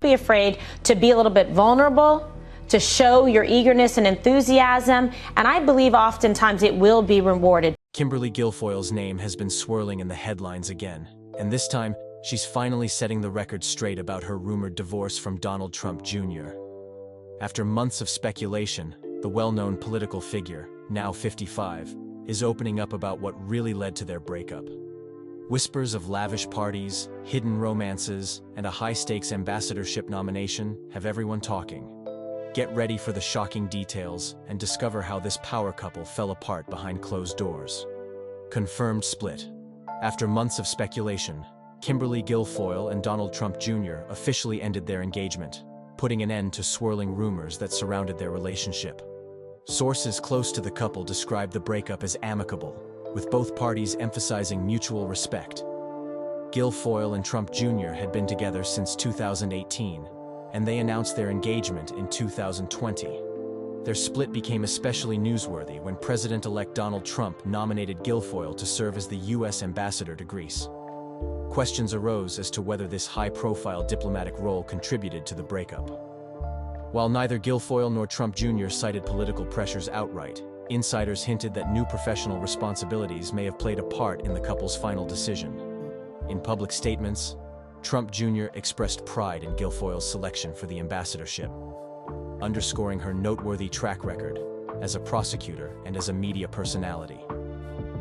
be afraid to be a little bit vulnerable, to show your eagerness and enthusiasm, and I believe oftentimes it will be rewarded. Kimberly Guilfoyle's name has been swirling in the headlines again, and this time, she's finally setting the record straight about her rumored divorce from Donald Trump Jr. After months of speculation, the well-known political figure, now 55, is opening up about what really led to their breakup. Whispers of lavish parties, hidden romances, and a high-stakes ambassadorship nomination have everyone talking. Get ready for the shocking details and discover how this power couple fell apart behind closed doors. Confirmed split. After months of speculation, Kimberly Guilfoyle and Donald Trump Jr. officially ended their engagement, putting an end to swirling rumors that surrounded their relationship. Sources close to the couple described the breakup as amicable, with both parties emphasizing mutual respect. Guilfoyle and Trump Jr. had been together since 2018, and they announced their engagement in 2020. Their split became especially newsworthy when President-elect Donald Trump nominated Guilfoyle to serve as the U.S. ambassador to Greece. Questions arose as to whether this high-profile diplomatic role contributed to the breakup. While neither Guilfoyle nor Trump Jr. cited political pressures outright, insiders hinted that new professional responsibilities may have played a part in the couple's final decision. In public statements, Trump Jr. expressed pride in Guilfoyle's selection for the ambassadorship, underscoring her noteworthy track record as a prosecutor and as a media personality.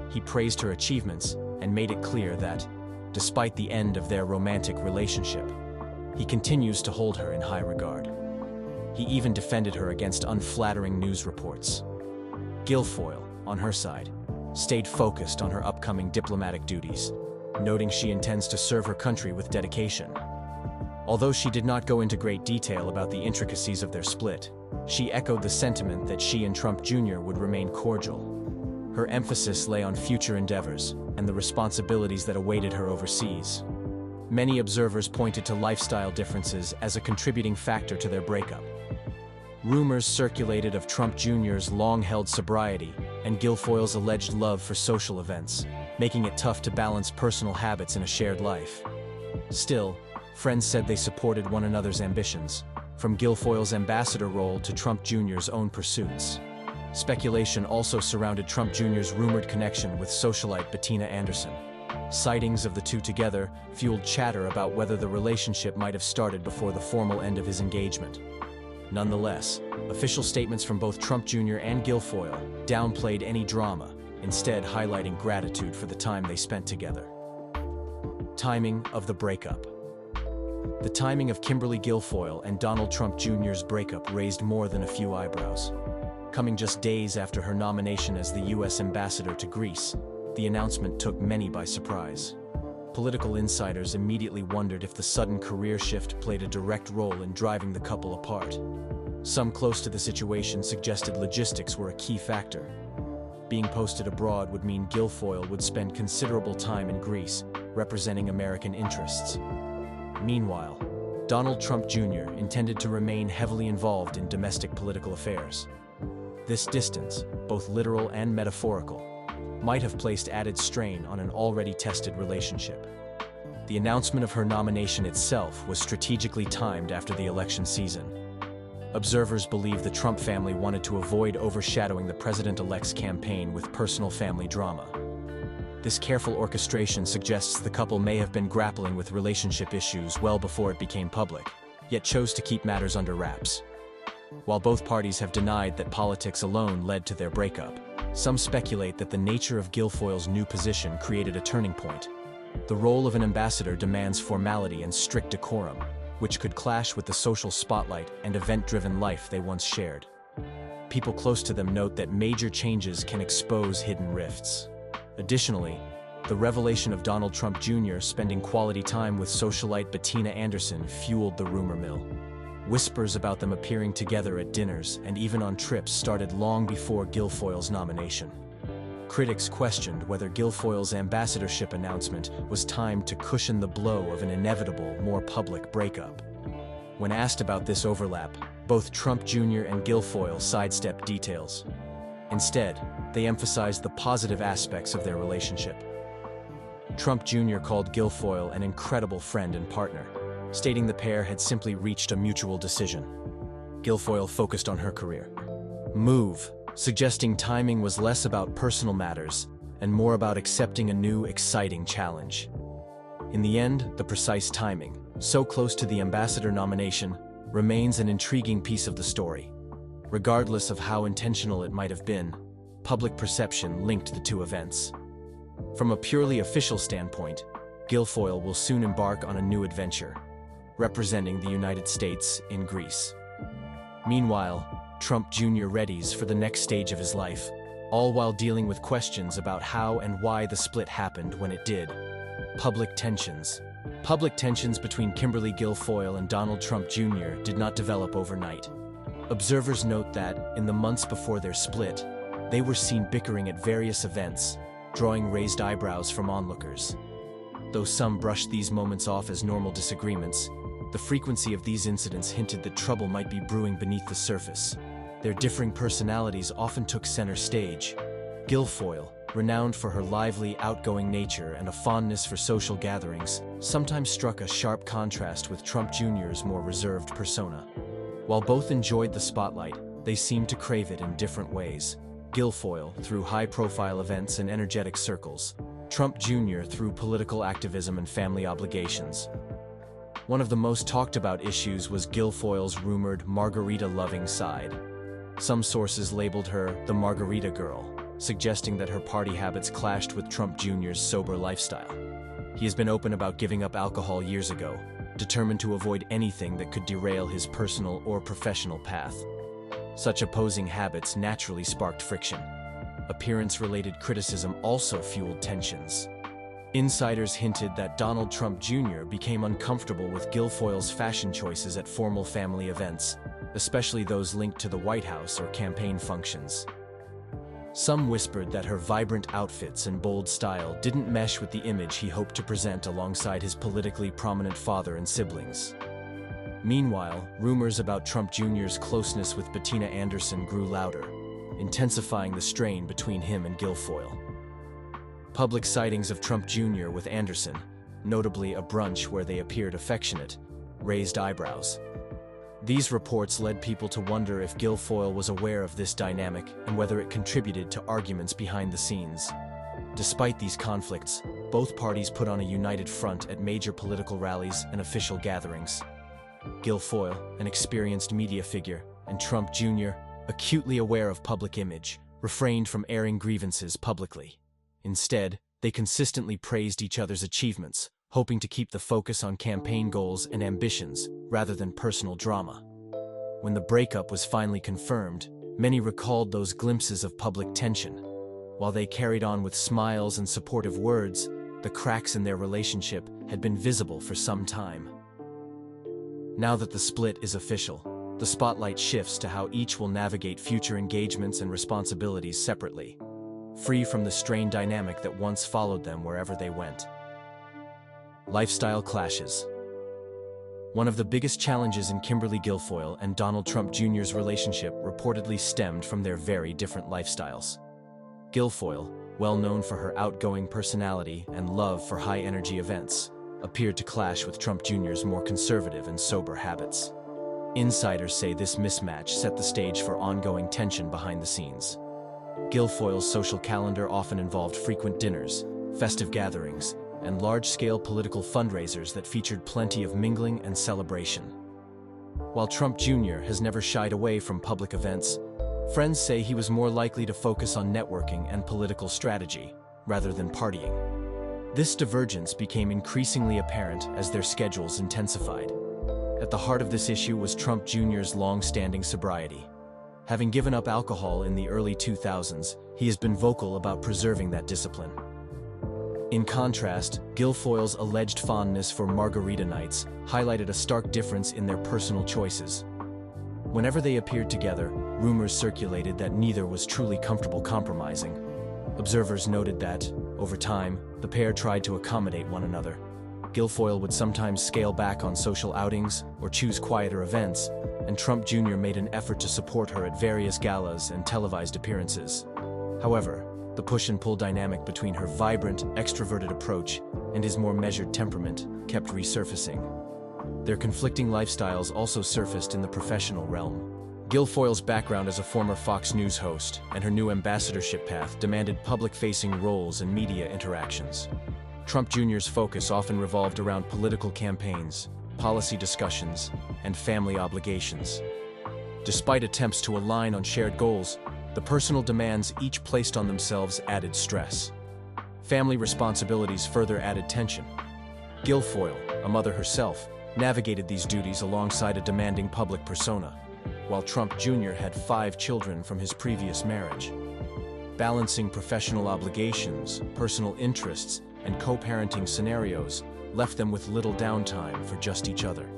He praised her achievements and made it clear that, despite the end of their romantic relationship, he continues to hold her in high regard. He even defended her against unflattering news reports. Guilfoyle, on her side, stayed focused on her upcoming diplomatic duties, noting she intends to serve her country with dedication. Although she did not go into great detail about the intricacies of their split, she echoed the sentiment that she and Trump Jr. would remain cordial. Her emphasis lay on future endeavors and the responsibilities that awaited her overseas. Many observers pointed to lifestyle differences as a contributing factor to their breakup. Rumors circulated of Trump Jr.'s long-held sobriety and Guilfoyle's alleged love for social events, making it tough to balance personal habits in a shared life. Still, friends said they supported one another's ambitions, from Guilfoyle's ambassador role to Trump Jr.'s own pursuits. Speculation also surrounded Trump Jr.'s rumored connection with socialite Bettina Anderson. Sightings of the two together fueled chatter about whether the relationship might have started before the formal end of his engagement. Nonetheless, official statements from both Trump Jr. and Guilfoyle downplayed any drama, instead highlighting gratitude for the time they spent together. Timing of the breakup. The timing of Kimberly Guilfoyle and Donald Trump Jr.'s breakup raised more than a few eyebrows. Coming just days after her nomination as the U.S. ambassador to Greece, the announcement took many by surprise. Political insiders immediately wondered if the sudden career shift played a direct role in driving the couple apart. Some close to the situation suggested logistics were a key factor. Being posted abroad would mean Guilfoyle would spend considerable time in Greece, representing American interests. Meanwhile, Donald Trump Jr. intended to remain heavily involved in domestic political affairs. This distance, both literal and metaphorical, might have placed added strain on an already tested relationship. The announcement of her nomination itself was strategically timed after the election season. Observers believe the Trump family wanted to avoid overshadowing the president-elect's campaign with personal family drama. This careful orchestration suggests the couple may have been grappling with relationship issues well before it became public, yet chose to keep matters under wraps. While both parties have denied that politics alone led to their breakup, some speculate that the nature of Guilfoyle's new position created a turning point. The role of an ambassador demands formality and strict decorum, which could clash with the social spotlight and event-driven life they once shared. People close to them note that major changes can expose hidden rifts. Additionally, the revelation of Donald Trump Jr. spending quality time with socialite Bettina Anderson fueled the rumor mill. Whispers about them appearing together at dinners and even on trips started long before Guilfoyle's nomination. Critics questioned whether Guilfoyle's ambassadorship announcement was timed to cushion the blow of an inevitable, more public breakup. When asked about this overlap, both Trump Jr. and Guilfoyle sidestepped details. Instead, they emphasized the positive aspects of their relationship. Trump Jr. called Guilfoyle an incredible friend and partner, stating the pair had simply reached a mutual decision. Guilfoyle focused on her career. Move, suggesting timing was less about personal matters and more about accepting a new, exciting challenge. In the end, the precise timing, so close to the ambassador nomination, remains an intriguing piece of the story. Regardless of how intentional it might have been, public perception linked the two events. From a purely official standpoint, Guilfoyle will soon embark on a new adventure, representing the United States in Greece. Meanwhile, Trump Jr. readies for the next stage of his life, all while dealing with questions about how and why the split happened when it did. Public tensions. Public tensions between Kimberly Guilfoyle and Donald Trump Jr. did not develop overnight. Observers note that, in the months before their split, they were seen bickering at various events, drawing raised eyebrows from onlookers. Though some brushed these moments off as normal disagreements, the frequency of these incidents hinted that trouble might be brewing beneath the surface. Their differing personalities often took center stage. Guilfoyle, renowned for her lively, outgoing nature and a fondness for social gatherings, sometimes struck a sharp contrast with Trump Jr.'s more reserved persona. While both enjoyed the spotlight, they seemed to crave it in different ways. Guilfoyle through high-profile events and energetic circles, Trump Jr. through political activism and family obligations. One of the most talked about issues was Guilfoyle's rumored margarita-loving side. Some sources labeled her the Margarita Girl, suggesting that her party habits clashed with Trump Jr.'s sober lifestyle. He has been open about giving up alcohol years ago, determined to avoid anything that could derail his personal or professional path. Such opposing habits naturally sparked friction. Appearance-related criticism also fueled tensions. Insiders hinted that Donald Trump Jr. became uncomfortable with Guilfoyle's fashion choices at formal family events, especially those linked to the White House or campaign functions. Some whispered that her vibrant outfits and bold style didn't mesh with the image he hoped to present alongside his politically prominent father and siblings. Meanwhile, rumors about Trump Jr.'s closeness with Bettina Anderson grew louder, intensifying the strain between him and Guilfoyle. Public sightings of Trump Jr. with Anderson, notably a brunch where they appeared affectionate, raised eyebrows. These reports led people to wonder if Guilfoyle was aware of this dynamic and whether it contributed to arguments behind the scenes. Despite these conflicts, both parties put on a united front at major political rallies and official gatherings. Guilfoyle, an experienced media figure, and Trump Jr., acutely aware of public image, refrained from airing grievances publicly. Instead, they consistently praised each other's achievements, hoping to keep the focus on campaign goals and ambitions rather than personal drama. When the breakup was finally confirmed, many recalled those glimpses of public tension. While they carried on with smiles and supportive words, the cracks in their relationship had been visible for some time. Now that the split is official, the spotlight shifts to how each will navigate future engagements and responsibilities separately, free from the strained dynamic that once followed them wherever they went. Lifestyle clashes. One of the biggest challenges in Kimberly Guilfoyle and Donald Trump Jr.'s relationship reportedly stemmed from their very different lifestyles. Guilfoyle, well known for her outgoing personality and love for high-energy events, appeared to clash with Trump Jr.'s more conservative and sober habits. Insiders say this mismatch set the stage for ongoing tension behind the scenes. Guilfoyle's social calendar often involved frequent dinners, festive gatherings, and large-scale political fundraisers that featured plenty of mingling and celebration. While Trump Jr. has never shied away from public events, friends say he was more likely to focus on networking and political strategy, rather than partying. This divergence became increasingly apparent as their schedules intensified. At the heart of this issue was Trump Jr.'s long-standing sobriety. Having given up alcohol in the early 2000s, he has been vocal about preserving that discipline. In contrast, Guilfoyle's alleged fondness for margarita nights highlighted a stark difference in their personal choices. Whenever they appeared together, rumors circulated that neither was truly comfortable compromising. Observers noted that, over time, the pair tried to accommodate one another. Guilfoyle would sometimes scale back on social outings or choose quieter events, and Trump Jr. made an effort to support her at various galas and televised appearances. However, the push-and-pull dynamic between her vibrant, extroverted approach and his more measured temperament kept resurfacing. Their conflicting lifestyles also surfaced in the professional realm. Guilfoyle's background as a former Fox News host and her new ambassadorship path demanded public-facing roles and media interactions. Trump Jr.'s focus often revolved around political campaigns, policy discussions, and family obligations. Despite attempts to align on shared goals, the personal demands each placed on themselves added stress. Family responsibilities further added tension. Guilfoyle, a mother herself, navigated these duties alongside a demanding public persona, while Trump Jr. had 5 children from his previous marriage. Balancing professional obligations, personal interests, and co-parenting scenarios left them with little downtime for just each other.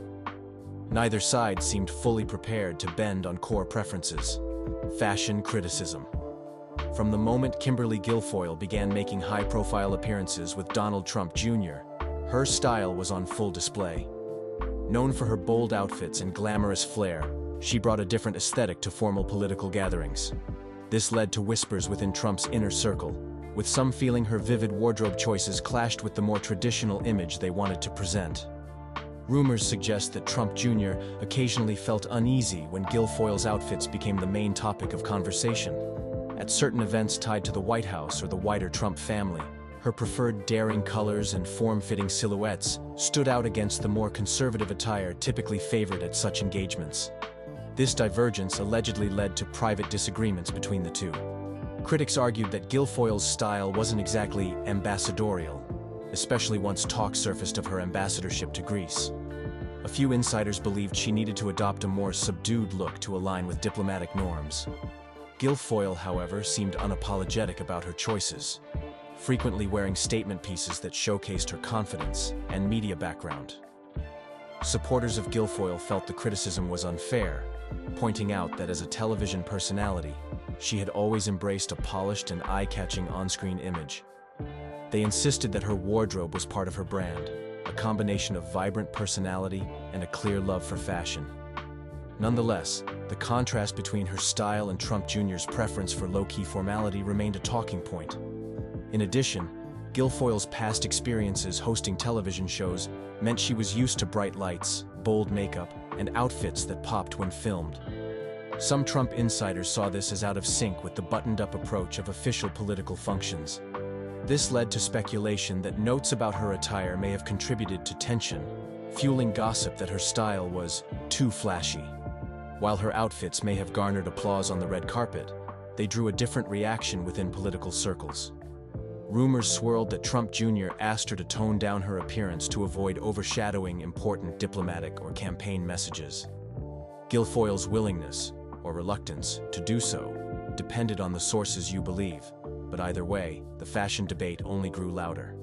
Neither side seemed fully prepared to bend on core preferences. Fashion criticism. From the moment Kimberly Guilfoyle began making high-profile appearances with Donald Trump Jr., her style was on full display. Known for her bold outfits and glamorous flair, she brought a different aesthetic to formal political gatherings. This led to whispers within Trump's inner circle, with some feeling her vivid wardrobe choices clashed with the more traditional image they wanted to present. Rumors suggest that Trump Jr. occasionally felt uneasy when Guilfoyle's outfits became the main topic of conversation. At certain events tied to the White House or the wider Trump family, her preferred daring colors and form-fitting silhouettes stood out against the more conservative attire typically favored at such engagements. This divergence allegedly led to private disagreements between the two. Critics argued that Guilfoyle's style wasn't exactly ambassadorial, especially once talk surfaced of her ambassadorship to Greece. A few insiders believed she needed to adopt a more subdued look to align with diplomatic norms. Guilfoyle, however, seemed unapologetic about her choices, frequently wearing statement pieces that showcased her confidence and media background. Supporters of Guilfoyle felt the criticism was unfair, pointing out that as a television personality, she had always embraced a polished and eye-catching on-screen image. They insisted that her wardrobe was part of her brand, a combination of vibrant personality and a clear love for fashion. Nonetheless, the contrast between her style and Trump Jr.'s preference for low-key formality remained a talking point. In addition, Guilfoyle's past experiences hosting television shows meant she was used to bright lights, bold makeup, and outfits that popped when filmed. Some Trump insiders saw this as out of sync with the buttoned-up approach of official political functions. This led to speculation that notes about her attire may have contributed to tension, fueling gossip that her style was too flashy. While her outfits may have garnered applause on the red carpet, they drew a different reaction within political circles. Rumors swirled that Trump Jr. asked her to tone down her appearance to avoid overshadowing important diplomatic or campaign messages. Guilfoyle's willingness, or reluctance, to do so depended on the sources you believe, but either way, the fashion debate only grew louder.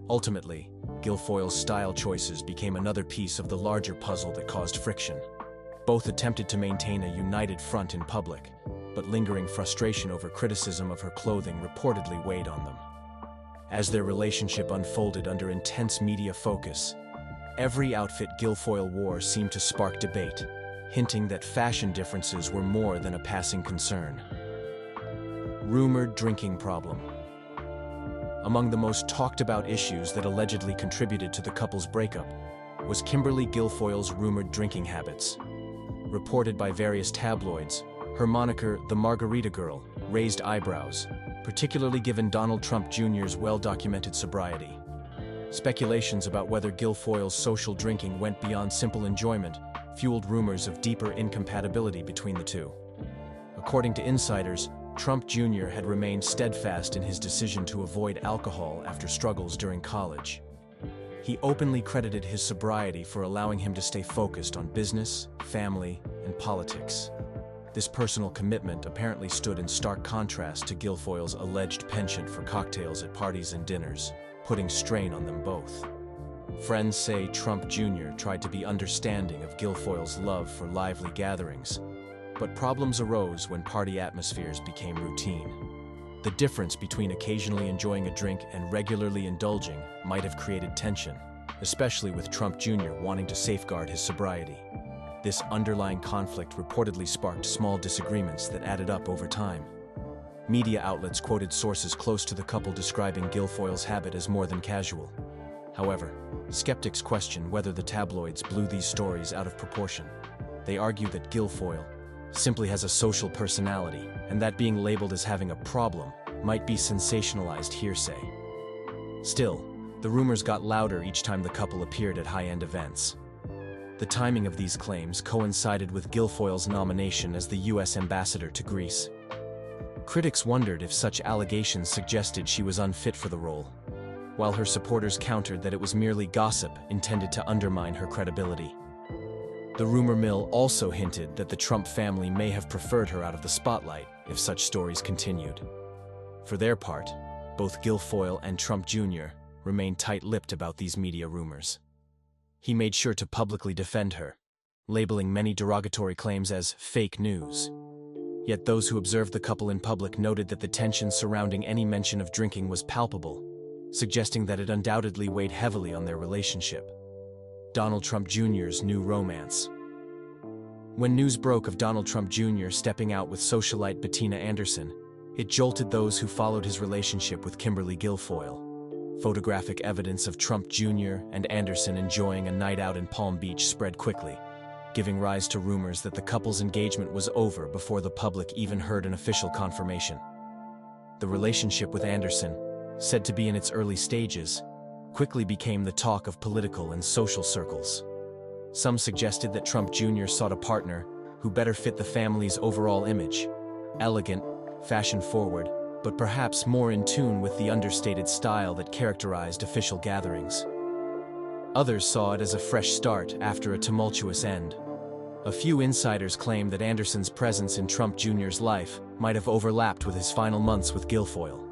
Ultimately, Guilfoyle's style choices became another piece of the larger puzzle that caused friction. Both attempted to maintain a united front in public, but lingering frustration over criticism of her clothing reportedly weighed on them. As their relationship unfolded under intense media focus, every outfit Guilfoyle wore seemed to spark debate, hinting that fashion differences were more than a passing concern. Rumored drinking problem. Among the most talked about issues that allegedly contributed to the couple's breakup was Kimberly Guilfoyle's rumored drinking habits. Reported by various tabloids, her moniker, the Margarita Girl, raised eyebrows, particularly given Donald Trump Jr.'s well-documented sobriety. Speculations about whether Guilfoyle's social drinking went beyond simple enjoyment fueled rumors of deeper incompatibility between the two. According to insiders, Trump Jr. had remained steadfast in his decision to avoid alcohol after struggles during college. He openly credited his sobriety for allowing him to stay focused on business, family, and politics. This personal commitment apparently stood in stark contrast to Guilfoyle's alleged penchant for cocktails at parties and dinners, putting strain on them both. Friends say Trump Jr. tried to be understanding of Guilfoyle's love for lively gatherings, but problems arose when party atmospheres became routine. The difference between occasionally enjoying a drink and regularly indulging might have created tension, especially with Trump Jr. wanting to safeguard his sobriety. This underlying conflict reportedly sparked small disagreements that added up over time. Media outlets quoted sources close to the couple describing Guilfoyle's habit as more than casual. However, skeptics question whether the tabloids blew these stories out of proportion. They argue that Guilfoyle simply has a social personality, and that being labeled as having a problem might be sensationalized hearsay. Still, the rumors got louder each time the couple appeared at high-end events. The timing of these claims coincided with Guilfoyle's nomination as the U.S. ambassador to Greece. Critics wondered if such allegations suggested she was unfit for the role, while her supporters countered that it was merely gossip intended to undermine her credibility. The rumor mill also hinted that the Trump family may have preferred her out of the spotlight if such stories continued. For their part, both Guilfoyle and Trump Jr. remained tight-lipped about these media rumors. He made sure to publicly defend her, labeling many derogatory claims as fake news. Yet those who observed the couple in public noted that the tension surrounding any mention of drinking was palpable, suggesting that it undoubtedly weighed heavily on their relationship. Donald Trump Jr.'s new romance. When news broke of Donald Trump Jr. stepping out with socialite Bettina Anderson, it jolted those who followed his relationship with Kimberly Guilfoyle. Photographic evidence of Trump Jr. and Anderson enjoying a night out in Palm Beach spread quickly, giving rise to rumors that the couple's engagement was over before the public even heard an official confirmation. The relationship with Anderson, said to be in its early stages, quickly became the talk of political and social circles. Some suggested that Trump Jr. sought a partner who better fit the family's overall image, elegant, fashion-forward, but perhaps more in tune with the understated style that characterized official gatherings. Others saw it as a fresh start after a tumultuous end. A few insiders claimed that Anderson's presence in Trump Jr.'s life might have overlapped with his final months with Guilfoyle.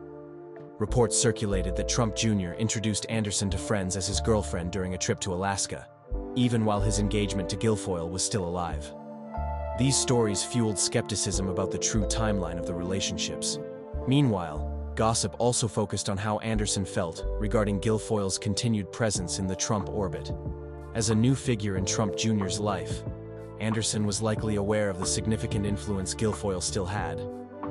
Reports circulated that Trump Jr. introduced Anderson to friends as his girlfriend during a trip to Alaska, even while his engagement to Guilfoyle was still alive. These stories fueled skepticism about the true timeline of the relationships. Meanwhile, gossip also focused on how Anderson felt regarding Guilfoyle's continued presence in the Trump orbit. As a new figure in Trump Jr.'s life, Anderson was likely aware of the significant influence Guilfoyle still had,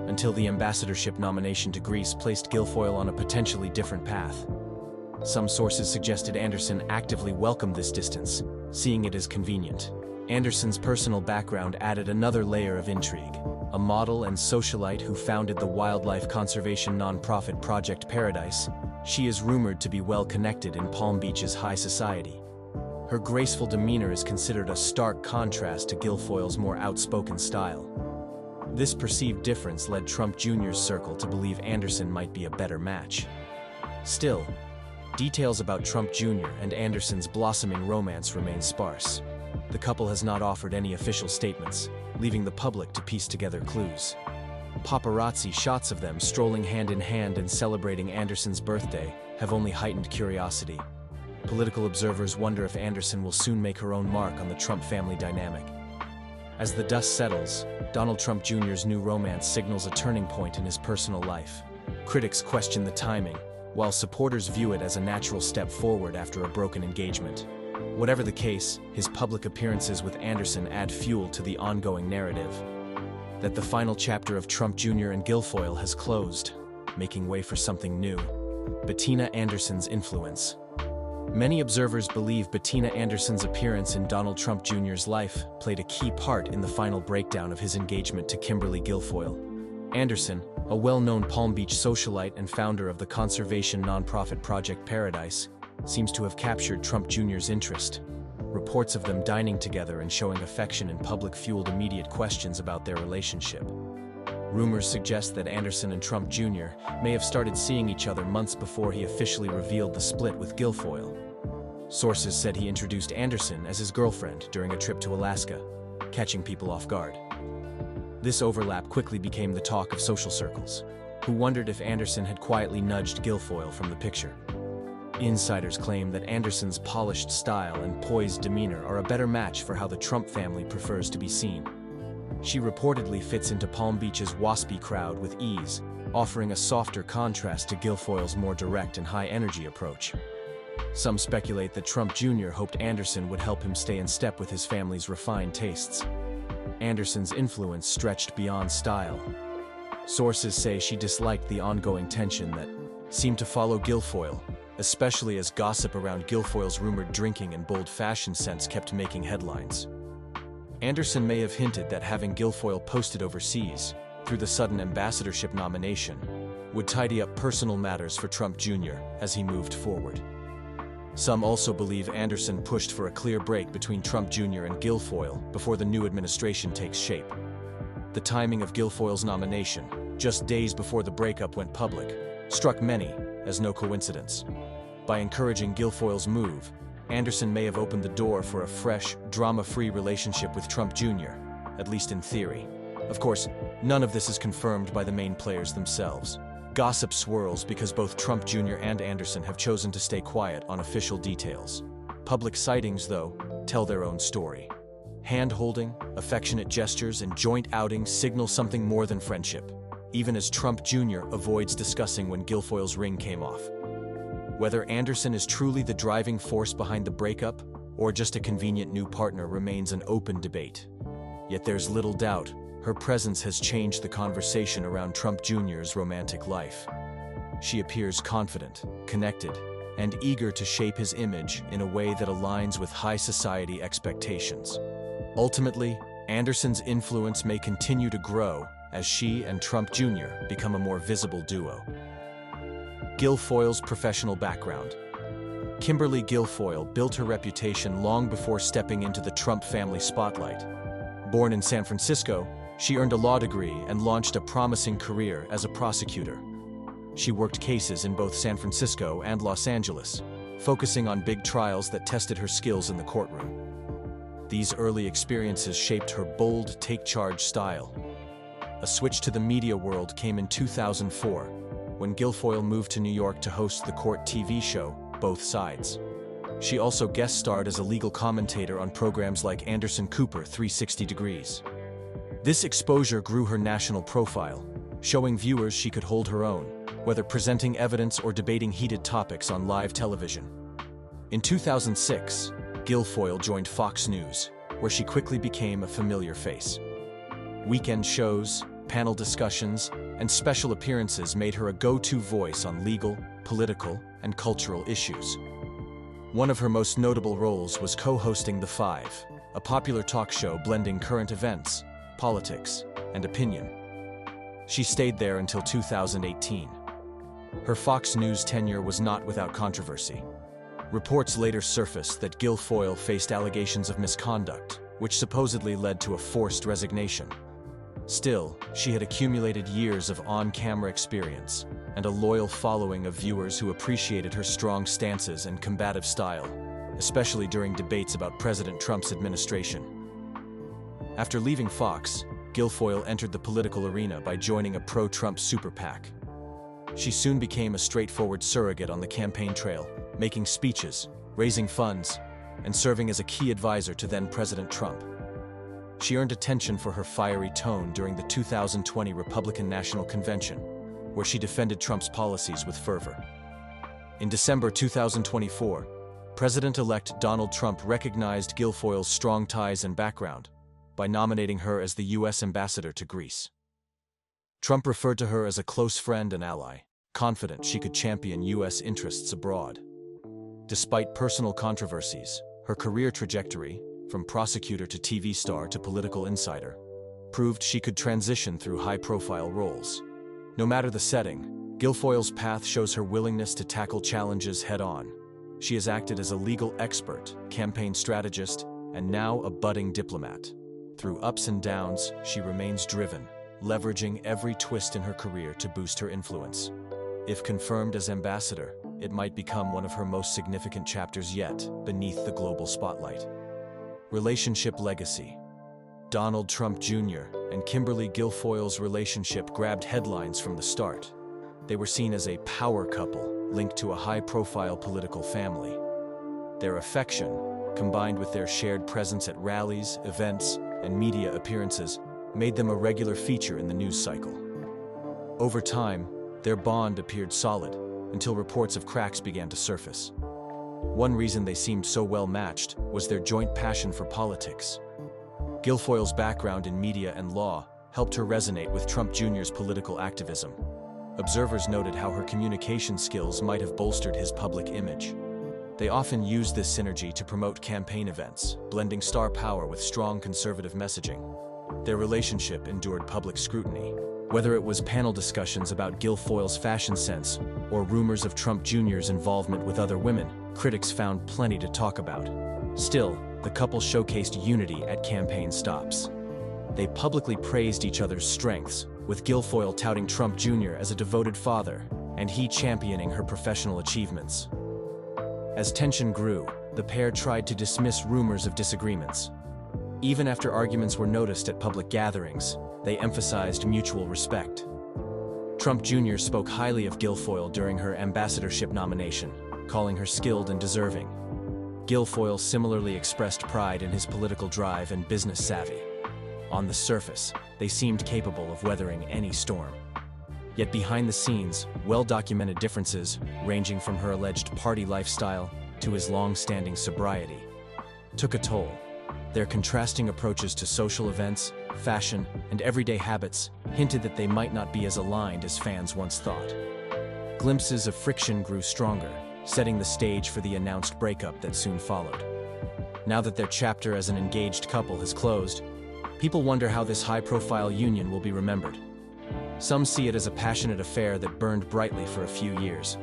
until the ambassadorship nomination to Greece placed Guilfoyle on a potentially different path. Some sources suggested Anderson actively welcomed this distance, seeing it as convenient. Anderson's personal background added another layer of intrigue. A model and socialite who founded the wildlife conservation nonprofit Project Paradise, she is rumored to be well connected in Palm Beach's high society. Her graceful demeanor is considered a stark contrast to Guilfoyle's more outspoken style. This perceived difference led Trump Jr.'s circle to believe Anderson might be a better match. Still, details about Trump Jr. and Anderson's blossoming romance remain sparse. The couple has not offered any official statements, leaving the public to piece together clues. Paparazzi shots of them strolling hand in hand and celebrating Anderson's birthday have only heightened curiosity. Political observers wonder if Anderson will soon make her own mark on the Trump family dynamic. As the dust settles, Donald Trump Jr.'s new romance signals a turning point in his personal life. Critics question the timing, while supporters view it as a natural step forward after a broken engagement. Whatever the case, his public appearances with Anderson add fuel to the ongoing narrative that the final chapter of Trump Jr. and Guilfoyle has closed, making way for something new. Bettina Anderson's influence. Many observers believe Bettina Anderson's appearance in Donald Trump Jr.'s life played a key part in the final breakdown of his engagement to Kimberly Guilfoyle. Anderson, a well-known Palm Beach socialite and founder of the conservation nonprofit Project Paradise, seems to have captured Trump Jr.'s interest. Reports of them dining together and showing affection in public fueled immediate questions about their relationship. Rumors suggest that Anderson and Trump Jr. may have started seeing each other months before he officially revealed the split with Guilfoyle. Sources said he introduced Anderson as his girlfriend during a trip to Alaska, catching people off guard. This overlap quickly became the talk of social circles, who wondered if Anderson had quietly nudged Guilfoyle from the picture. Insiders claim that Anderson's polished style and poised demeanor are a better match for how the Trump family prefers to be seen. She reportedly fits into Palm Beach's waspy crowd with ease, offering a softer contrast to Guilfoyle's more direct and high-energy approach. Some speculate that Trump Jr. hoped Anderson would help him stay in step with his family's refined tastes. Anderson's influence stretched beyond style. Sources say she disliked the ongoing tension that seemed to follow Guilfoyle, especially as gossip around Guilfoyle's rumored drinking and bold fashion sense kept making headlines. Anderson may have hinted that having Guilfoyle posted overseas, through the sudden ambassadorship nomination, would tidy up personal matters for Trump Jr. as he moved forward. Some also believe Anderson pushed for a clear break between Trump Jr. and Guilfoyle before the new administration takes shape. The timing of Guilfoyle's nomination, just days before the breakup went public, struck many as no coincidence. By encouraging Guilfoyle's move, Anderson may have opened the door for a fresh, drama-free relationship with Trump Jr., at least in theory. Of course, none of this is confirmed by the main players themselves. Gossip swirls because both Trump Jr. and Anderson have chosen to stay quiet on official details. Public sightings, though, tell their own story. Hand-holding, affectionate gestures, and joint outings signal something more than friendship, even as Trump Jr. avoids discussing when Guilfoyle's ring came off. Whether Anderson is truly the driving force behind the breakup, or just a convenient new partner, remains an open debate. Yet there's little doubt her presence has changed the conversation around Trump Jr.'s romantic life. She appears confident, connected, and eager to shape his image in a way that aligns with high society expectations. Ultimately, Anderson's influence may continue to grow as she and Trump Jr. become a more visible duo. Guilfoyle's professional background. Kimberly Guilfoyle built her reputation long before stepping into the Trump family spotlight. Born in San Francisco, she earned a law degree and launched a promising career as a prosecutor. She worked cases in both San Francisco and Los Angeles, focusing on big trials that tested her skills in the courtroom. These early experiences shaped her bold, take-charge style. A switch to the media world came in 2004, when Guilfoyle moved to New York to host the court TV show, Both Sides. She also guest-starred as a legal commentator on programs like Anderson Cooper 360 Degrees. This exposure grew her national profile, showing viewers she could hold her own, whether presenting evidence or debating heated topics on live television. In 2006, Guilfoyle joined Fox News, where she quickly became a familiar face. Weekend shows, panel discussions, and special appearances made her a go-to voice on legal, political, and cultural issues. One of her most notable roles was co-hosting The Five, a popular talk show blending current events, politics, and opinion. She stayed there until 2018. Her Fox News tenure was not without controversy. Reports later surfaced that Guilfoyle faced allegations of misconduct, which supposedly led to a forced resignation. Still, she had accumulated years of on-camera experience and a loyal following of viewers who appreciated her strong stances and combative style, especially during debates about President Trump's administration. After leaving Fox, Guilfoyle entered the political arena by joining a pro-Trump super PAC. She soon became a straightforward surrogate on the campaign trail, making speeches, raising funds, and serving as a key advisor to then-President Trump. She earned attention for her fiery tone during the 2020 Republican National Convention, where she defended Trump's policies with fervor. In December 2024, President-elect Donald Trump recognized Guilfoyle's strong ties and background by nominating her as the U.S. ambassador to Greece. Trump referred to her as a close friend and ally, confident she could champion U.S. interests abroad. Despite personal controversies, her career trajectory, from prosecutor to TV star to political insider, proved she could transition through high-profile roles. No matter the setting, Guilfoyle's path shows her willingness to tackle challenges head-on. She has acted as a legal expert, campaign strategist, and now a budding diplomat. Through ups and downs, she remains driven, leveraging every twist in her career to boost her influence. If confirmed as ambassador, it might become one of her most significant chapters yet, beneath the global spotlight. Relationship legacy. Donald Trump Jr. and Kimberly Guilfoyle's relationship grabbed headlines from the start. They were seen as a power couple linked to a high-profile political family. Their affection, combined with their shared presence at rallies, events, and media appearances, made them a regular feature in the news cycle. Over time, their bond appeared solid, until reports of cracks began to surface. One reason they seemed so well matched was their joint passion for politics. Guilfoyle's background in media and law helped her resonate with Trump Jr.'s political activism. Observers noted how her communication skills might have bolstered his public image. They often used this synergy to promote campaign events, blending star power with strong conservative messaging. Their relationship endured public scrutiny. Whether it was panel discussions about Guilfoyle's fashion sense or rumors of Trump Jr.'s involvement with other women, critics found plenty to talk about. Still, the couple showcased unity at campaign stops. They publicly praised each other's strengths, with Guilfoyle touting Trump Jr. as a devoted father, and he championing her professional achievements. As tension grew, the pair tried to dismiss rumors of disagreements. Even after arguments were noticed at public gatherings, they emphasized mutual respect. Trump Jr. spoke highly of Guilfoyle during her ambassadorship nomination, calling her skilled and deserving. Guilfoyle similarly expressed pride in his political drive and business savvy. On the surface, they seemed capable of weathering any storm. Yet behind the scenes, well-documented differences, ranging from her alleged party lifestyle to his long-standing sobriety, took a toll. Their contrasting approaches to social events, fashion, and everyday habits hinted that they might not be as aligned as fans once thought. Glimpses of friction grew stronger, setting the stage for the announced breakup that soon followed. Now that their chapter as an engaged couple has closed, people wonder how this high-profile union will be remembered. Some see it as a passionate affair that burned brightly for a few years,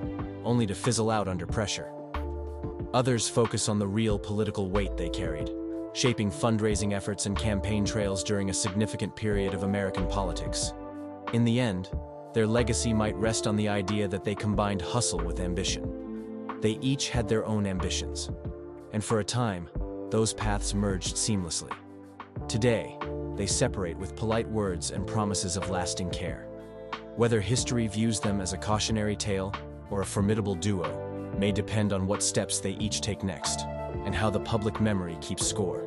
only to fizzle out under pressure. Others focus on the real political weight they carried, shaping fundraising efforts and campaign trails during a significant period of American politics. In the end, their legacy might rest on the idea that they combined hustle with ambition. They each had their own ambitions, and for a time, those paths merged seamlessly. Today, they separate with polite words and promises of lasting care. Whether history views them as a cautionary tale or a formidable duo may depend on what steps they each take next and how the public memory keeps score.